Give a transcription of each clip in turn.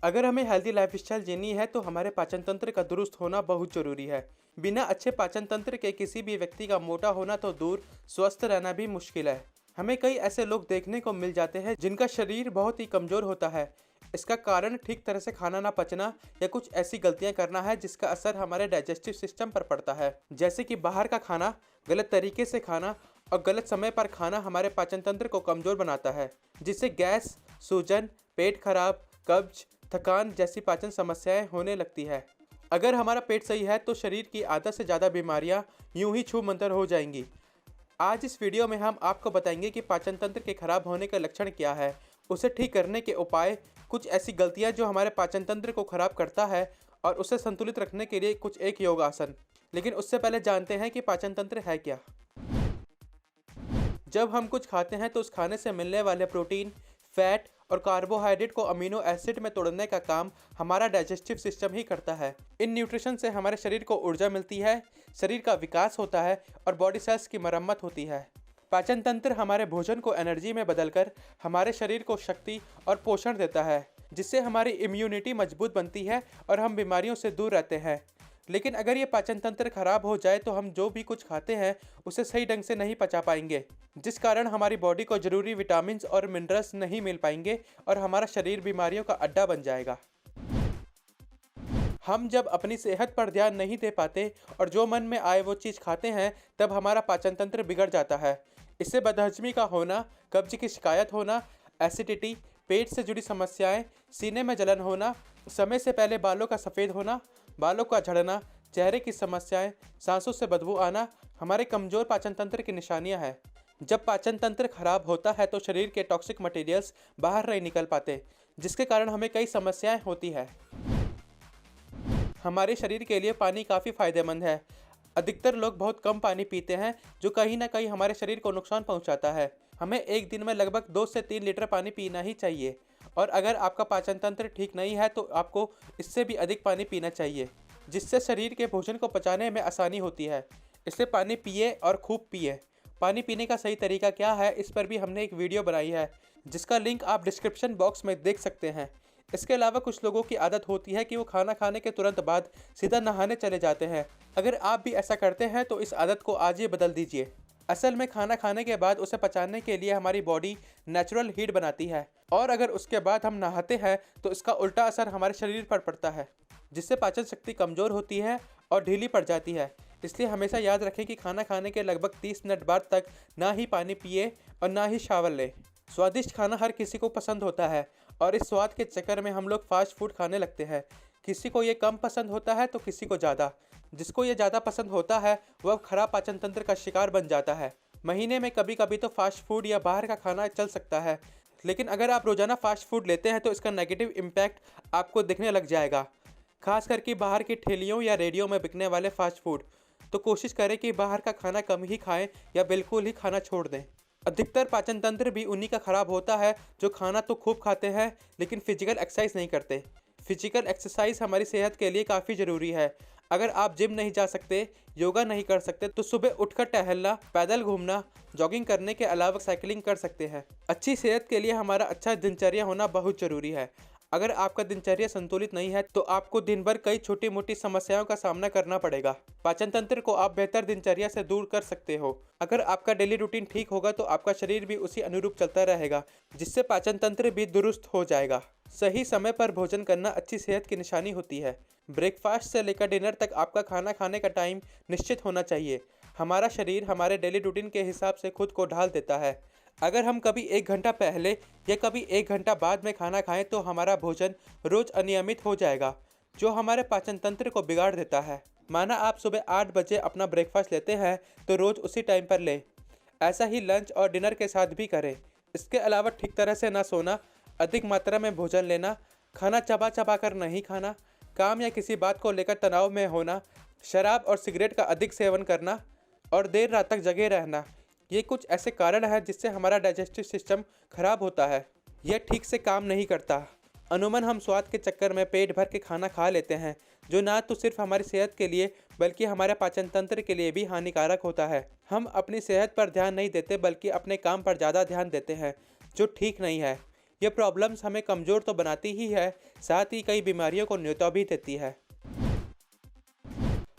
अगर हमें healthy lifestyle जीनी है तो हमारे पाचन तंत्र का दुरुस्त होना बहुत जरूरी है। बिना अच्छे पाचन तंत्र के किसी भी व्यक्ति का मोटा होना तो दूर, स्वस्थ रहना भी मुश्किल है। हमें कई ऐसे लोग देखने को मिल जाते हैं जिनका शरीर बहुत ही कमजोर होता है। इसका कारण ठीक तरह से खाना ना पचना या कुछ ऐसी गलतियां करना है जिसका असर हमारे डाइजेस्टिव सिस्टम पर पड़ता है। जैसे कि बाहर का खाना, गलत तरीके से खाना और गलत समय पर खाना हमारे पाचन तंत्र को कमजोर बनाता है, जिससे गैस, सूजन, पेट खराब, कब्ज, थकान जैसी पाचन समस्याएं होने लगती है। अगर हमारा पेट सही है तो शरीर की आधा से ज़्यादा बीमारियां यूं ही छू मंतर हो जाएंगी। आज इस वीडियो में हम आपको बताएंगे कि पाचन तंत्र के खराब होने का लक्षण क्या है, उसे ठीक करने के उपाय, कुछ ऐसी गलतियां जो हमारे पाचन तंत्र को खराब करता है और उसे संतुलित रखने के लिए कुछ एक योगासन। लेकिन उससे पहले जानते हैं कि पाचन तंत्र है क्या। जब हम कुछ खाते हैं तो उस खाने से मिलने वाले प्रोटीन, फैट और कार्बोहाइड्रेट को अमीनो एसिड में तोड़ने का काम हमारा डाइजेस्टिव सिस्टम ही करता है। इन न्यूट्रिशन से हमारे शरीर को ऊर्जा मिलती है, शरीर का विकास होता है और बॉडी सेल्स की मरम्मत होती है। पाचन तंत्र हमारे भोजन को एनर्जी में बदलकर हमारे शरीर को शक्ति और पोषण देता है, जिससे हमारी इम्यूनिटी मजबूत बनती है और हम बीमारियों से दूर रहते हैं। लेकिन अगर ये पाचन तंत्र खराब हो जाए तो हम जो भी कुछ खाते हैं उसे सही ढंग से नहीं पचा पाएंगे, जिस कारण हमारी बॉडी को जरूरी विटामिन और मिनरल्स नहीं मिल पाएंगे और हमारा शरीर बीमारियों का अड्डा बन जाएगा। हम जब अपनी सेहत पर ध्यान नहीं दे पाते और जो मन में आए वो चीज़ खाते हैं, तब हमारा पाचन तंत्र बिगड़ जाता है। इससे बदहजमी का होना, कब्ज की शिकायत होना, एसिडिटी, पेट से जुड़ी समस्याएं, सीने में जलन होना, समय से पहले बालों का सफ़ेद होना, बालों का झड़ना, चेहरे की समस्याएं, सांसों से बदबू आना हमारे कमज़ोर पाचन तंत्र की निशानियां हैं। जब पाचन तंत्र खराब होता है तो शरीर के टॉक्सिक मटेरियल्स बाहर नहीं निकल पाते, जिसके कारण हमें कई समस्याएं होती है। हमारे शरीर के लिए पानी काफ़ी फायदेमंद है। अधिकतर लोग बहुत कम पानी पीते हैं, जो कहीं ना कहीं हमारे शरीर को नुकसान पहुंचाता है। हमें एक दिन में लगभग 2 से 3 लीटर पानी पीना ही चाहिए, और अगर आपका पाचन तंत्र ठीक नहीं है तो आपको इससे भी अधिक पानी पीना चाहिए, जिससे शरीर के भोजन को पचाने में आसानी होती है। इसलिए पानी पिए और खूब पिए। पानी पीने का सही तरीका क्या है, इस पर भी हमने एक वीडियो बनाई है, जिसका लिंक आप डिस्क्रिप्शन बॉक्स में देख सकते हैं। इसके अलावा कुछ लोगों की आदत होती है कि वो खाना खाने के तुरंत बाद सीधा नहाने चले जाते हैं। अगर आप भी ऐसा करते हैं तो इस आदत को आज ही बदल दीजिए। असल में खाना खाने के बाद उसे पचाने के लिए हमारी बॉडी नेचुरल हीट बनाती है, और अगर उसके बाद हम नहाते हैं तो इसका उल्टा असर हमारे शरीर पर पड़ता है, जिससे पाचन शक्ति कमज़ोर होती है और ढीली पड़ जाती है। इसलिए हमेशा याद रखें कि खाना खाने के लगभग 30 मिनट बाद तक ना ही पानी पिए और ना ही शावर लें। स्वादिष्ट खाना हर किसी को पसंद होता है और इस स्वाद के चक्कर में हम लोग फास्ट फूड खाने लगते हैं। किसी को ये कम पसंद होता है तो किसी को ज़्यादा। जिसको ये ज़्यादा पसंद होता है वह खराब पाचन तंत्र का शिकार बन जाता है। महीने में कभी कभी तो फास्ट फूड या बाहर का खाना चल सकता है, लेकिन अगर आप रोज़ाना फास्ट फूड लेते हैं तो इसका नेगेटिव इम्पैक्ट आपको दिखने लग जाएगा। खास करके बाहर की ठेलियों या रेडियो में बिकने वाले फास्ट फूड। तो कोशिश करें कि बाहर का खाना कम ही खाएं या बिल्कुल ही खाना छोड़ दें। अधिकतर पाचन तंत्र भी उन्हीं का खराब होता है जो खाना तो खूब खाते हैं लेकिन फिजिकल एक्सरसाइज नहीं करते। फिजिकल एक्सरसाइज हमारी सेहत के लिए काफ़ी ज़रूरी है। अगर आप जिम नहीं जा सकते, योगा नहीं कर सकते, तो सुबह उठकर टहलना, पैदल घूमना, जॉगिंग करने के अलावा साइकिलिंग कर सकते हैं। अच्छी सेहत के लिए हमारा अच्छा दिनचर्या होना बहुत ज़रूरी है। अगर आपका दिनचर्या संतुलित नहीं है तो आपको दिन भर कई छोटी मोटी समस्याओं का सामना करना पड़ेगा। पाचन तंत्र को आप बेहतर दिनचर्या से दूर कर सकते हो। अगर आपका डेली रूटीन ठीक होगा तो आपका शरीर भी उसी अनुरूप चलता रहेगा, जिससे पाचन तंत्र भी दुरुस्त हो जाएगा। सही समय पर भोजन करना अच्छी सेहत की निशानी होती है। ब्रेकफास्ट से लेकर डिनर तक आपका खाना खाने का टाइम निश्चित होना चाहिए। हमारा शरीर हमारे डेली रूटीन के हिसाब से खुद को ढाल देता है। अगर हम कभी 1 घंटा पहले या कभी 1 घंटा बाद में खाना खाएं तो हमारा भोजन रोज अनियमित हो जाएगा, जो हमारे पाचन तंत्र को बिगाड़ देता है। माना आप सुबह 8 बजे अपना ब्रेकफास्ट लेते हैं तो रोज़ उसी टाइम पर लें। ऐसा ही लंच और डिनर के साथ भी करें। इसके अलावा ठीक तरह से ना सोना, अधिक मात्रा में भोजन लेना, खाना चबा चबा कर नहीं खाना, काम या किसी बात को लेकर तनाव में होना, शराब और सिगरेट का अधिक सेवन करना और देर रात तक जगे रहना, ये कुछ ऐसे कारण हैं जिससे हमारा डाइजेस्टिव सिस्टम खराब होता है। यह ठीक से काम नहीं करता। अमूमन हम स्वाद के चक्कर में पेट भर के खाना खा लेते हैं, जो ना तो सिर्फ हमारी सेहत के लिए बल्कि हमारे पाचन तंत्र के लिए भी हानिकारक होता है। हम अपनी सेहत पर ध्यान नहीं देते बल्कि अपने काम पर ज़्यादा ध्यान देते हैं, जो ठीक नहीं है। ये प्रॉब्लम्स हमें कमज़ोर तो बनाती ही है, साथ ही कई बीमारियों को न्योता भी देती है।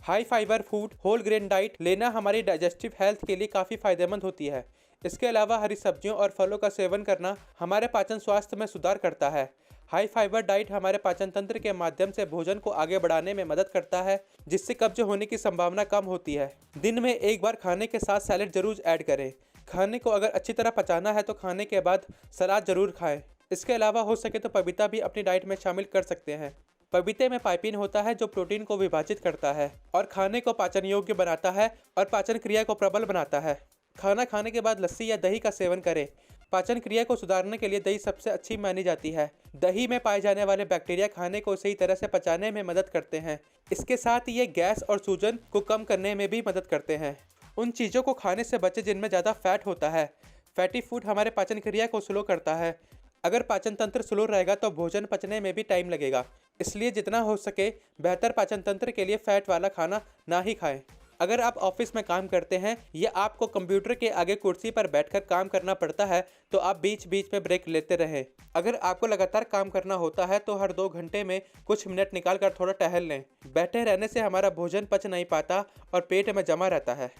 High fibre food whole grain diet लेना हमारी डाइजेस्टिव हेल्थ के लिए काफ़ी फायदेमंद होती है। इसके अलावा हरी सब्जियों और फलों का सेवन करना हमारे पाचन स्वास्थ्य में सुधार करता है। हाई फाइबर डाइट हमारे पाचन तंत्र के माध्यम से भोजन को आगे बढ़ाने में मदद करता है, जिससे कब्ज होने की संभावना कम होती है। दिन में एक बार खाने के साथ सैलेड जरूर ऐड करें। खाने को अगर अच्छी तरह पचाना है तो खाने के बाद सलाद जरूर खाएं। इसके अलावा हो सके तो पपीता भी अपनी डाइट में शामिल कर सकते हैं। पपीते में पाइपिन होता है जो प्रोटीन को विभाजित करता है और खाने को पाचन योग्य बनाता है और पाचन क्रिया को प्रबल बनाता है। खाना खाने के बाद लस्सी या दही का सेवन करें। पाचन क्रिया को सुधारने के लिए दही सबसे अच्छी मानी जाती है। दही में पाए जाने वाले बैक्टीरिया खाने को सही तरह से पचाने में मदद करते हैं। इसके साथ ही ये गैस और सूजन को कम करने में भी मदद करते हैं। उन चीज़ों को खाने से बचें जिनमें ज़्यादा फैट होता है। फैटी फूड हमारे पाचन क्रिया को स्लो करता है। अगर पाचन तंत्र स्लो रहेगा तो भोजन पचने में भी टाइम लगेगा, इसलिए जितना हो सके बेहतर पाचन तंत्र के लिए फैट वाला खाना ना ही खाएं। अगर आप ऑफिस में काम करते हैं या आपको कंप्यूटर के आगे कुर्सी पर बैठकर काम करना पड़ता है तो आप बीच बीच में ब्रेक लेते रहें। अगर आपको लगातार काम करना होता है तो हर 2 घंटे में कुछ मिनट निकाल कर थोड़ा टहल लें। बैठे रहने से हमारा भोजन पच नहीं पाता और पेट में जमा रहता है।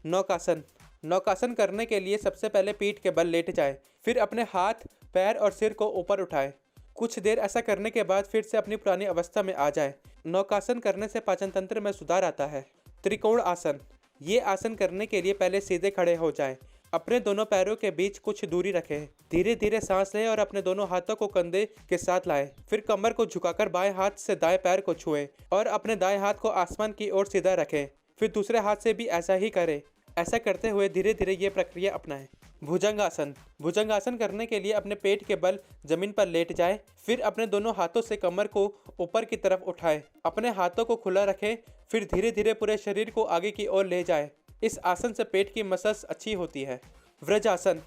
नौकासन। नौकासन करने के लिए सबसे पहले पीठ के बल लेट जाएं, फिर अपने हाथ, पैर और सिर को ऊपर उठाएं। कुछ देर ऐसा करने के बाद फिर से अपनी पुरानी अवस्था में आ जाएं। नौकासन करने से पाचन तंत्र में सुधार आता है। त्रिकोण आसन। ये आसन करने के लिए पहले सीधे खड़े हो जाएं। अपने दोनों पैरों के बीच कुछ दूरी रखें। धीरे धीरे सांस लें और अपने दोनों हाथों को कंधे के साथ लाएं। फिर कमर को झुकाकर बाएं हाथ से दाएं पैर को छुएं और अपने दाएं हाथ को आसमान की ओर सीधा रखें। फिर दूसरे हाथ से भी ऐसा ही करें। ऐसा करते हुए धीरे धीरे ये प्रक्रिया अपनाएं। भुजंगासन। भुजंगासन करने के लिए अपने पेट के बल जमीन पर लेट जाएं, फिर अपने दोनों हाथों से कमर को ऊपर की तरफ उठाएं। अपने हाथों को खुला रखें, फिर धीरे धीरे पूरे शरीर को आगे की ओर ले जाएं। इस आसन से पेट की मसल्स अच्छी होती है। व्रजासन।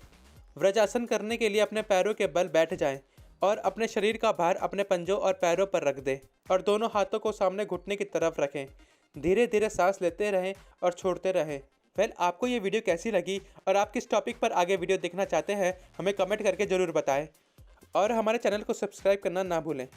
व्रजासन करने के लिए अपने पैरों के बल बैठ जाएं और अपने शरीर का भार अपने पंजों और पैरों पर रख दें और दोनों हाथों को सामने घुटने की तरफ रखें। धीरे धीरे सांस लेते रहें और छोड़ते रहें। आपको ये वीडियो कैसी लगी और आप किस टॉपिक पर आगे वीडियो देखना चाहते हैं, हमें कमेंट करके ज़रूर बताएं और हमारे चैनल को सब्सक्राइब करना ना भूलें।